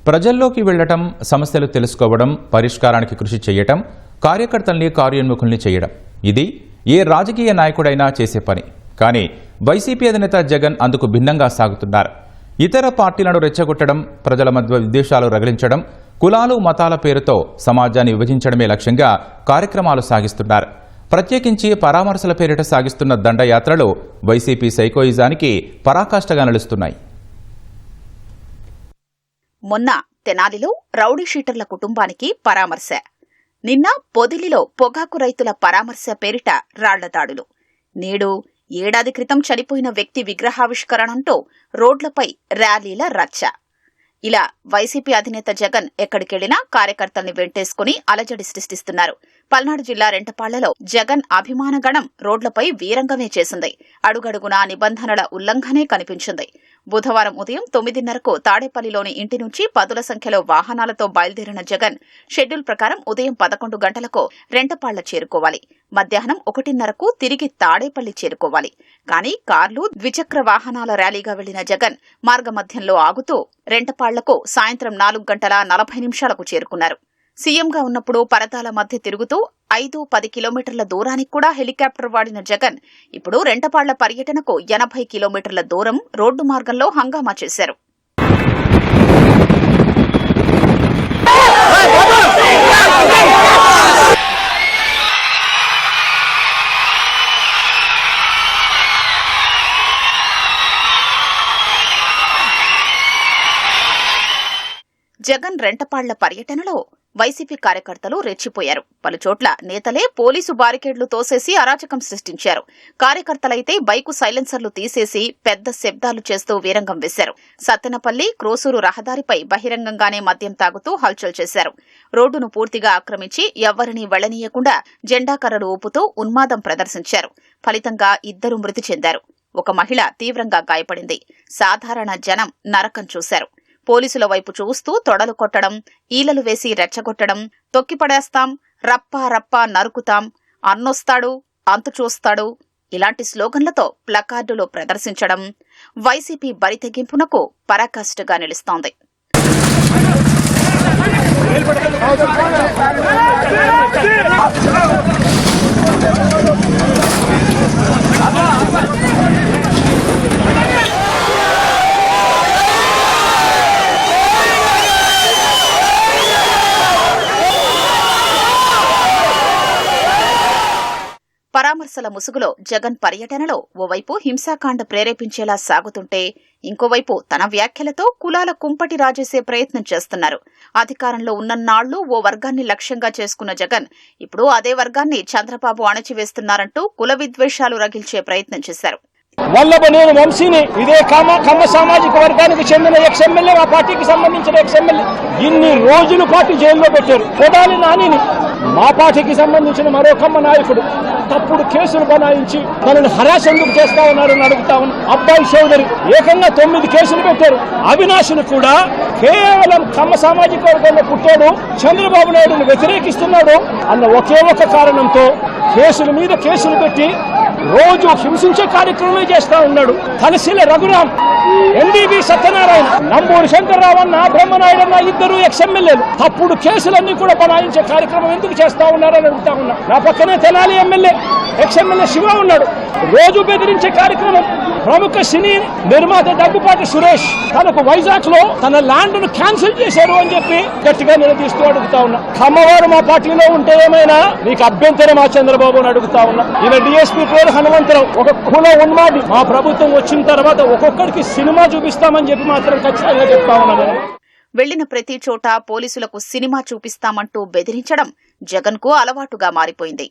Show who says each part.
Speaker 1: ప్రజల్లోకి వెళ్లటం, సమస్యలు తెలుసుకోవడం, పరిష్కారానికి కృషి చేయటం, కార్యకర్తల్ని కార్యోన్ముఖుల్ని చేయడం ఇది ఏ రాజకీయ నాయకుడైనా చేసే పని. కానీ వైసీపీ అధినేత జగన్ అందుకు భిన్నంగా సాగుతున్నారు. ఇతర పార్టీలను రెచ్చగొట్టడం, ప్రజల మధ్య విద్వేషాలు రగిలించడం, కులాలు మతాల పేరుతో సమాజాన్ని విభజించడమే లక్ష్యంగా కార్యక్రమాలు సాగిస్తున్నారు. ప్రత్యేకించి పరామర్శల పేరిట సాగిస్తున్న దండయాత్రలు వైసీపీ సైకోయిజానికి పరాకాష్ఠగా నిలుస్తున్నాయి.
Speaker 2: మొన్న తెనాలిలో రౌడీ షీటర్ల కుటుంబానికి పరామర్శ, నిన్న పొదిలిలో పొగాకు రైతుల పరామర్శ పేరిట రాళ్ల దాడులు, నేడు ఏడాది క్రితం చనిపోయిన వ్యక్తి విగ్రహావిష్కరణంటూ రోడ్లపై ర్యాలీల రచ్చ. ఇలా వైసీపీ అధినేత జగన్ ఎక్కడికెళ్లినా కార్యకర్తల్ని వెంటేసుకుని అలజడి సృష్టిస్తున్నారు. పల్నాడు జిల్లా రెంటపాళ్లలో జగన్ అభిమానగణం రోడ్లపై వీరంగమే చేసింది. అడుగడుగునా నిబంధనల ఉల్లంఘనే కనిపించింది. బుధవారం ఉదయం 9:30కు తాడేపల్లిలోని ఇంటి నుంచి పదుల సంఖ్యలో వాహనాలతో బయలుదేరిన జగన్ షెడ్యూల్ ప్రకారం ఉదయం 11 గంటలకు రెంటపాళ్ల చేరుకోవాలి. మధ్యాహ్నం 1:30కు తిరిగి తాడేపల్లి చేరుకోవాలి. కానీ కార్లు, ద్విచక్ర వాహనాల ర్యాలీగా వెళ్లిన జగన్ మార్గమధ్యంలో ఆగుతూ రెంటపాళ్లకు సాయంత్రం 4:40 చేరుకున్నారు. సీఎంగా ఉన్నప్పుడు పరదాల మధ్య తిరుగుతూ 5-10 కిలోమీటర్ల దూరానికి కూడా హెలికాప్టర్ వాడిన జగన్ ఇప్పుడు రెంటపాళ్ల పర్యటనకు 80 కిలోమీటర్ల దూరం రోడ్డు మార్గంలో హంగామా చేశారు. జగన్ రెంటపాళ్ల పర్యటనలో వైసీపీ కార్యకర్తలు రెచ్చిపోయారు. పలుచోట్ల నేతలే పోలీసు బారికేడ్లు తోసేసి అరాచకం సృష్టించారు. కార్యకర్తలైతే బైకు సైలెన్సర్లు తీసేసి పెద్ద శబ్దాలు చేస్తూ వీరంగం వేశారు. సత్తెనపల్లి, క్రోసూరు రహదారిపై బహిరంగంగానే మద్యం తాగుతూ హల్చల్ చేశారు. రోడ్డును పూర్తిగా ఆక్రమించి ఎవ్వరినీ వెళ్లనీయకుండా జెండాకర్రలు ఊపుతూ ఉన్మాదం ప్రదర్శించారు. ఫలితంగా 2 మృతి చెందారు. ఒక మహిళ తీవ్రంగా గాయపడింది. సాధారణ జనం నరకం చూశారు. పోలీసుల వైపు చూస్తూ తొడలు కొట్టడం, ఈలలు వేసి రెచ్చగొట్టడం, తొక్కిపడేస్తాం, రప్పా రప్పా నరుకుతాం, అన్నొస్తాడు, అంతు చూస్తాడు ఇలాంటి స్లోగన్లతో ప్లకార్డులు ప్రదర్శించడం వైసీపీ బరితెగింపునకు పరాకాష్ఠగా నిలుస్తోంది. పరామర్శల ముసుగులో జగన్ పర్యటనలో ఓవైపు హింసాకాండ ప్రేరేపించేలా సాగుతుంటే, ఇంకోవైపు తన వ్యాఖ్యలతో కులాల కుంపటి రాజేసే ప్రయత్నం చేస్తున్నారు. అధికారంలో ఉన్నన్నాళ్లు ఓ వర్గాన్ని లక్ష్యంగా చేసుకున్న జగన్ ఇప్పుడు అదే వర్గాన్ని చంద్రబాబు అణచివేస్తున్నారంటూ కుల విద్వేషాలు రగిల్చే ప్రయత్నం చేశారు.
Speaker 3: వల్లభనేని వంశీని ఇదే కమ్మ సామాజిక వర్గానికి చెందిన ఎక్స్ఎమ్మెల్యే, ఆ పార్టీకి సంబంధించిన ఎక్స్ఎమ్మెల్యే ఇన్ని రోజుల పాటు జైల్లో పెట్టారు. కొడాలి నానిని మా పార్టీకి సంబంధించిన మరో కమ్మ నాయకుడు తప్పుడు కేసులు బనాయించి తనను హరాస్ ఎందుకు చేస్తా ఉన్నారని అడుగుతా ఉన్నా. అబ్బాయి చౌదరి ఏకంగా 9 కేసులు పెట్టారు. అవినాష్ను కూడా కేవలం కమ్మ సామాజిక వర్గంలో పుట్టాడు, చంద్రబాబు నాయుడును వ్యతిరేకిస్తున్నాడు అన్న ఒకే ఒక కారణంతో కేసుల మీద కేసులు పెట్టి రోజు హింసించే కార్యక్రమమే చేస్తా ఉన్నాడు. తలశీల రఘురాం, ఎన్డీబీ సత్యనారాయణ, నంబూరి శంకర్రావన్న, బ్రహ్మనాయుడన్న 2 ఎక్స్ఎమ్మెల్యేలు తప్పుడు కేసులన్నీ కూడా బనాయించే కార్యక్రమం ఎందుకు చేస్తా ఉన్నారని అడుగుతా ఉన్నా. నా పక్కనే తెనాలి ఎమ్మెల్యే ఎక్స్ఎమ్మెల్యే శివ ఉన్నాడు. రోజు బెదిరించే కార్యక్రమం. ప్రముఖ సినీ నిర్మాత దగ్గుపాటి సురేష్ తనకు వైజాగ్ లో తన ల్యాండ్ ను క్యాన్సిల్ చేశారు అని చెప్పి గట్టిగా నిలదీస్తూ అడుగుతా ఉన్నా. కమ్మవారు మా పార్టీలో ఉంటే ఏమైనా నీకు అభ్యంతరం ఆ చంద్రబాబు అని అడుగుతా ఉన్నా. ఈయన డిఎస్పీ పేరు హనుమంతరావు, ఒక కుల ఉన్మాది. మా ప్రభుత్వం వచ్చిన తర్వాత ఒక్కొక్కడికి సినిమా చూపిస్తామని చెప్పి మాత్రం ఖచ్చితంగా చెప్తా ఉన్నా.
Speaker 2: వెళ్లిన ప్రతి చోట పోలీసులకు సినిమా చూపిస్తామంటూ బెదిరించడం జగన్ కు అలవాటుగా మారిపోయింది.